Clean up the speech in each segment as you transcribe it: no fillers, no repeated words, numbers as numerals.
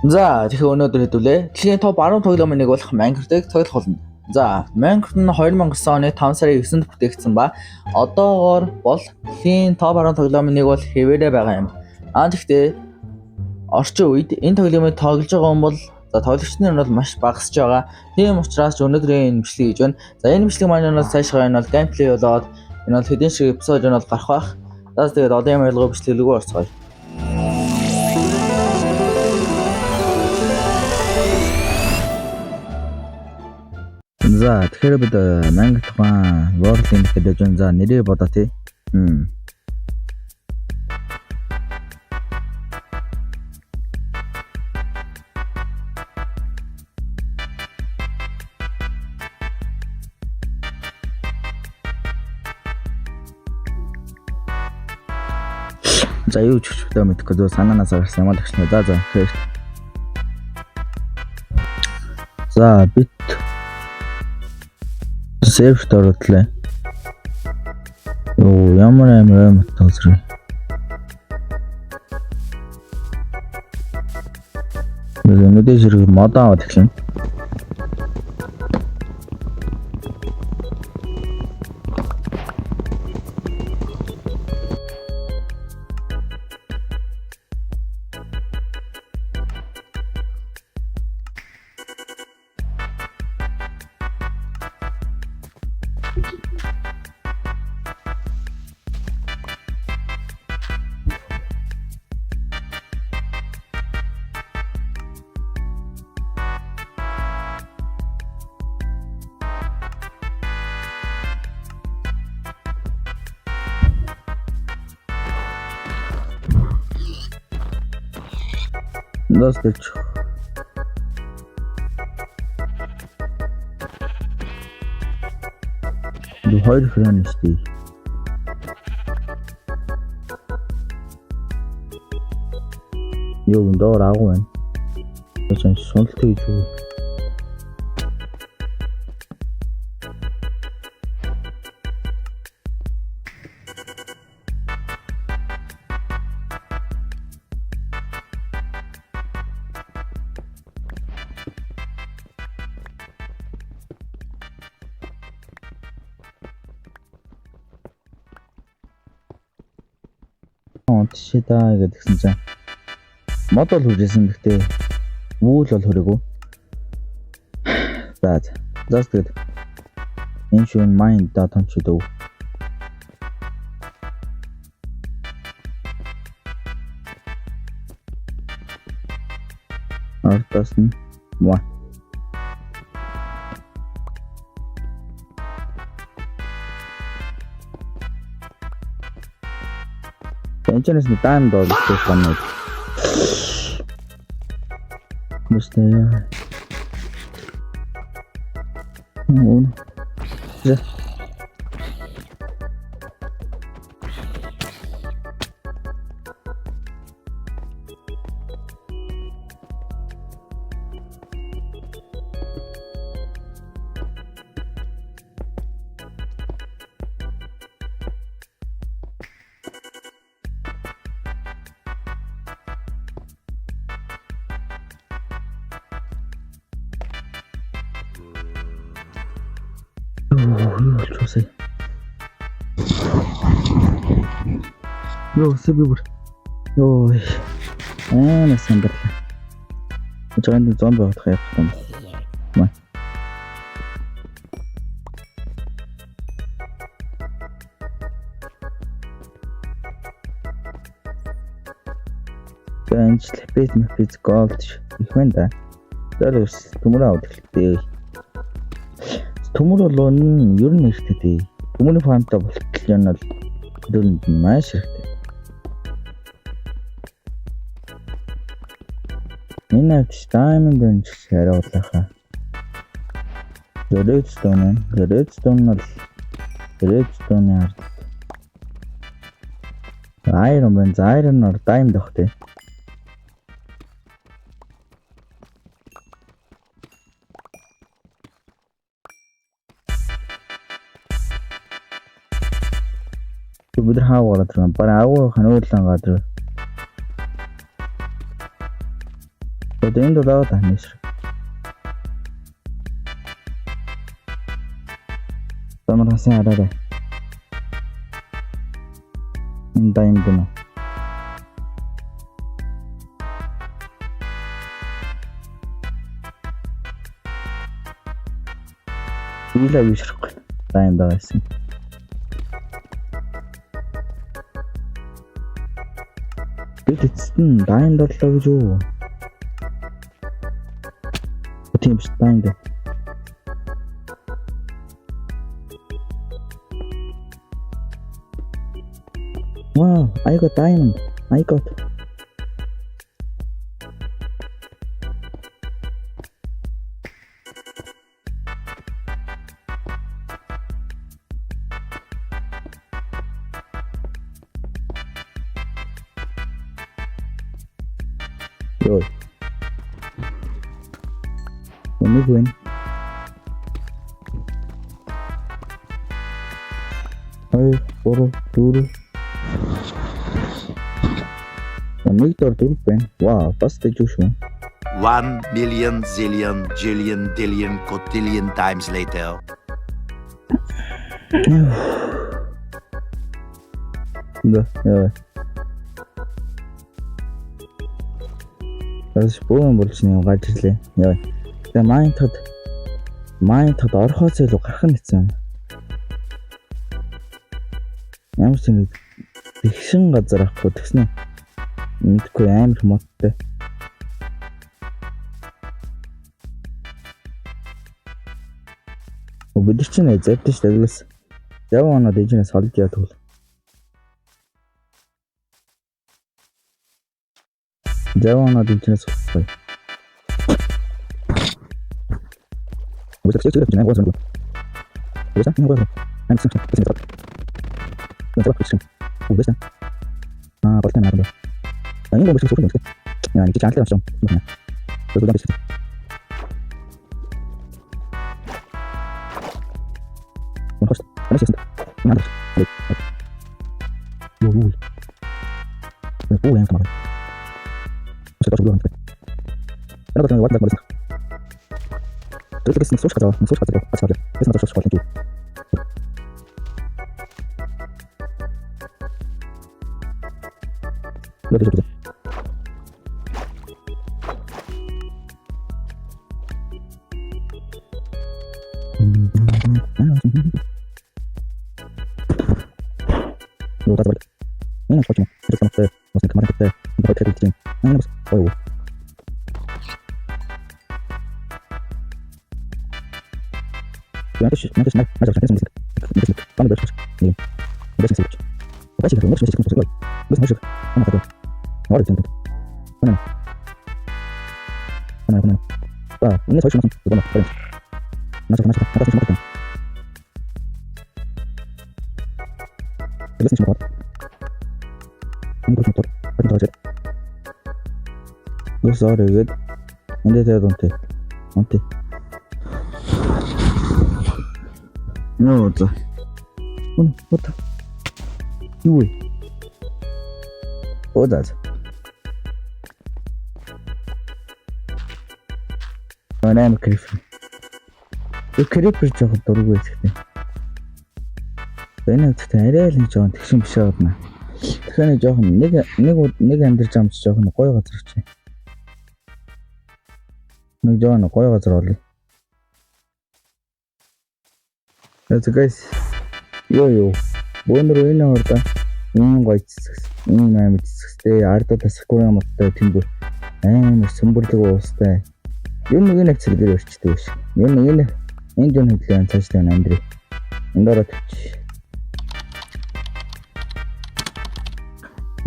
За тэгэхээр өнөөдөр хэдүүлээ. Дэлхийн топ 10 тоглоомын нэг болох Minecraft-ыг тоглох болно. За Minecraft нь 2009 оны 5 сарын 9-нд бүтээгдсэн ба одоогоор бол дэлхийн топ 10 тоглоомын нэг бол хэвээрээ байгаа юм. Гэхдээ орчин үед энэ тоглоомыг тоглож байгаа хүн бол тоглогчдын нь бол маш багасж байгаа. Тийм учраас өнөөдрийн энэ бичлэг хийж байна. За энэ бичлэг маань бол цаашгаа энэ бол геймплей болоод энэ бол хэдэн шиг эпизод нь бол гарах байх. За тэгээд одоо юм ялгаа бичлэг рүү орцгоё. За тэгэхээр бид Minecraft тухайн World-ийн гэдэг юм. За нэрээ бодоо тий. За юу ч хүчтэй мэдхгүй зөө санаанаас гарсан юм л гэж нэ. За тэгэхээр. За бит сервер оруулаа. Оо ямар тооцроо. Өнөөдөр зэрэг мод аваад эхлэв. Достач. Хоёр хран штий. Юу доор агуу байна. Тэсэн сунлт хийж үү. Тшидаа гэдгсэн чинь мод бол хүрээсэн гэхдээ вүүл бол хүрээгүй. За тэгээд энэ шин майнд датан ч дөө. Артас нь муу. Энэчнээс нь дайм доолтой байна. Мөстэй. За. Чусай. Йоо сэбүр. Йоо. Насандэр. Жаанд зомби авах юм. Маа. Тэнч лепет мэпэц голд их байна да. Тэрс төмөр авах хэрэгтэй. Төмөр бол ер нь хэрэгтэй. Төмөрийн фантаа болтол юм бол дөрөнд маш хэрэгтэй. Энэ авч diamond энэ харуулахаа. Redstone бол redstone ард. Iron Man iron or diamond дохтой. Бид хаагаар тэр баг агуу хануулан гадар Одоо энд удаа тань шир. Тамархан арай. Энэ дайм гэнэ. Илээ вишрэхгүй. Дайм даасан. Бид эцэстэн дайм дорлоо гэж юу? Тийм биш дайм дээ. Wow, I got diamond. I got. Yo. Let me win. Hey, four. Нэг дор дөрв байна. Вау, бас дэжүү шүү. 1 million zillion jillion dillion cotillion times later. Да. Бас бөөн болж нэг гарч ирлээ. Яа. Тэгээ майнтад орхоос илүү гарах нь хэцүү. Ямар ч нэг тэгшин газар авахгүй тэгснэ. Мэдгүй амар моттой. Бид чинь зэвдэж таглас. Яваа оноо дэжнээс холж яа тэгвэл. Яваа оноо дэжнээс холж. Үгүй ээ нэг гоо. Үгүй ээ нэг гоо. Болтой наа. Энэ гоо биш үү? Яа, нэг чангалтай байна. Тэгвэл биш. Онхост. Анасэс. Наад. Юу. Бүү юм байна. Что тоже было? Это вот так вот. Тут есть несушка, посмотри. Здесь надо что-то школьный. Лёда. Ну, так вот. Не хочу. Это самое, вот команда такая, вот это тем. Ой. Надо. Там дальше. Не. Дальше следующий. Давайте как можешь секунду сыграть. Без ножек. Она такой. Вот это. Она. А, мне слышно, что она. Начал. Надо. Лесный шмот. Не будет мотор. Потом давайте. Ну, sorry, good. Энд дээр донтэй. Нөө за. Вот. Юу вэ? Одаз. Анаа криф. Крипер жоох дургүй гэхдээ. Энэ гэхдээ арай л нэг жоон тэгшин биш байна. Тэгэхээр жоох нэг амьдарч амч жоох гоё газар очив. Нэг жоон гоё газар олъё. Guys, yo, бөөнөр энэ орда гоё цэцгс, амар цэцгстэй, ардаа тасахгүй юм оттой тэнгүү амар сүмбэрлэг уустай. Юу нэг цэцгээр өрчдөг биш. Энэ жон хөдлөө цааштай амдрий. Энд ороод тавьчих.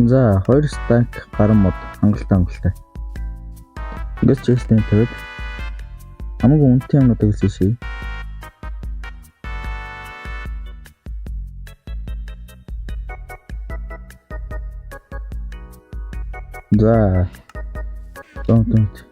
За 2 стак гарам мод хангалттай. Ингээд чэстэй тавьд. Хамаагүй үнэтэй юмнуудыг хэлсэн ший. Да. Don't.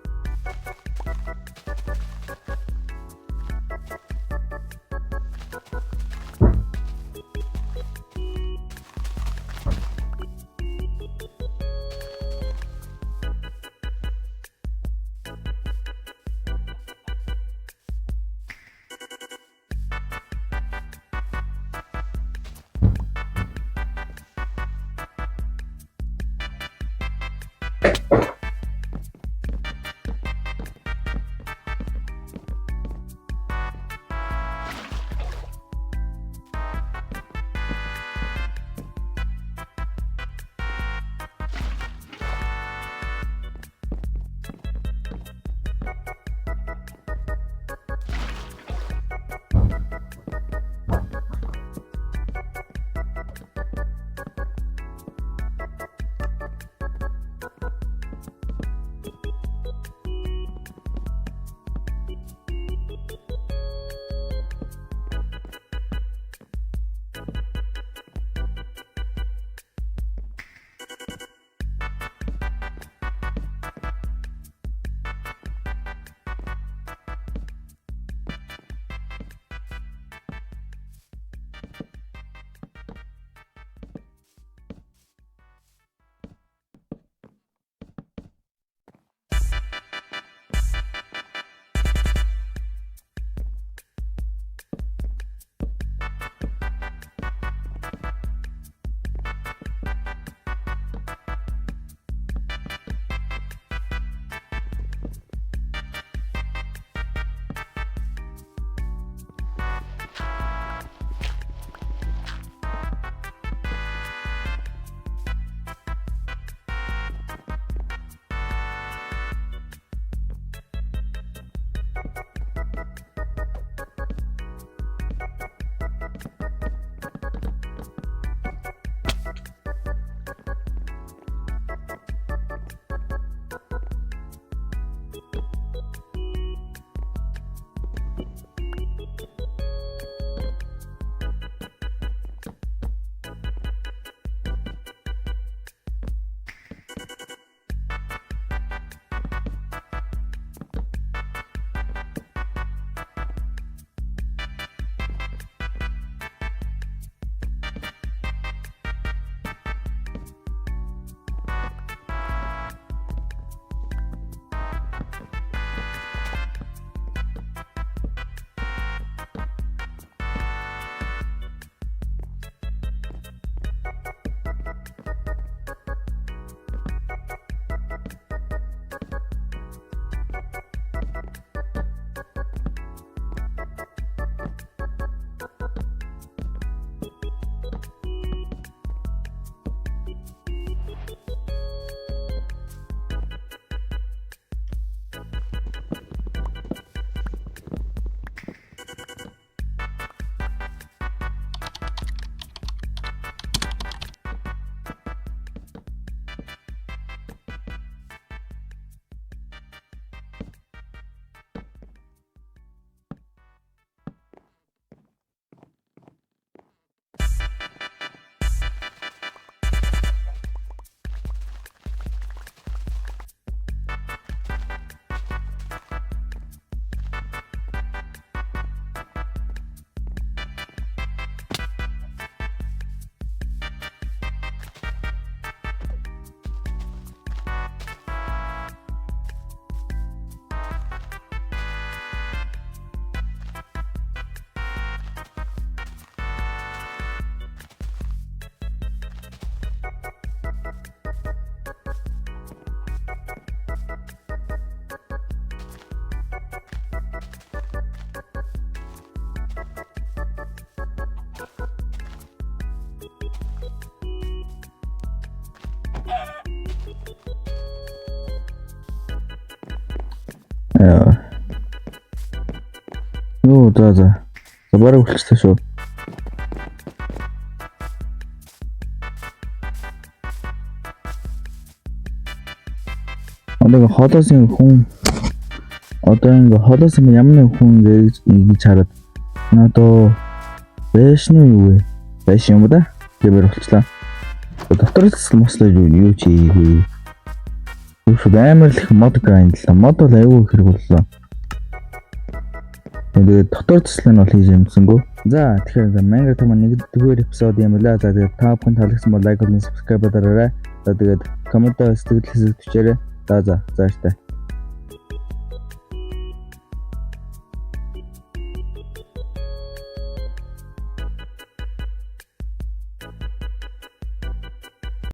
Юу за. За бараг үлчтэй шүү. Одоо холоосын хүн ямар нэг хүн ингэж хараад надаа бэшн юу вэ? Бэшн юм да? Гэвэр болчлаа. Доторос мослоо юу чи хийвээ? Юу амар их мод грайндлаа. Мод бол аюу хэрэг боллоо. Тэгээд дотор төсөл нь бол хийж юмсангүй. За тэгэхээр Minecraft маань нэгдүгээр эпизод юм лээ. За тэгээд та бүхэн таалагдсан бол лайк болон subscribe дараарай. За тэгээд комментоо сэтгэл хэсэгт бичээрэй. За зааштай.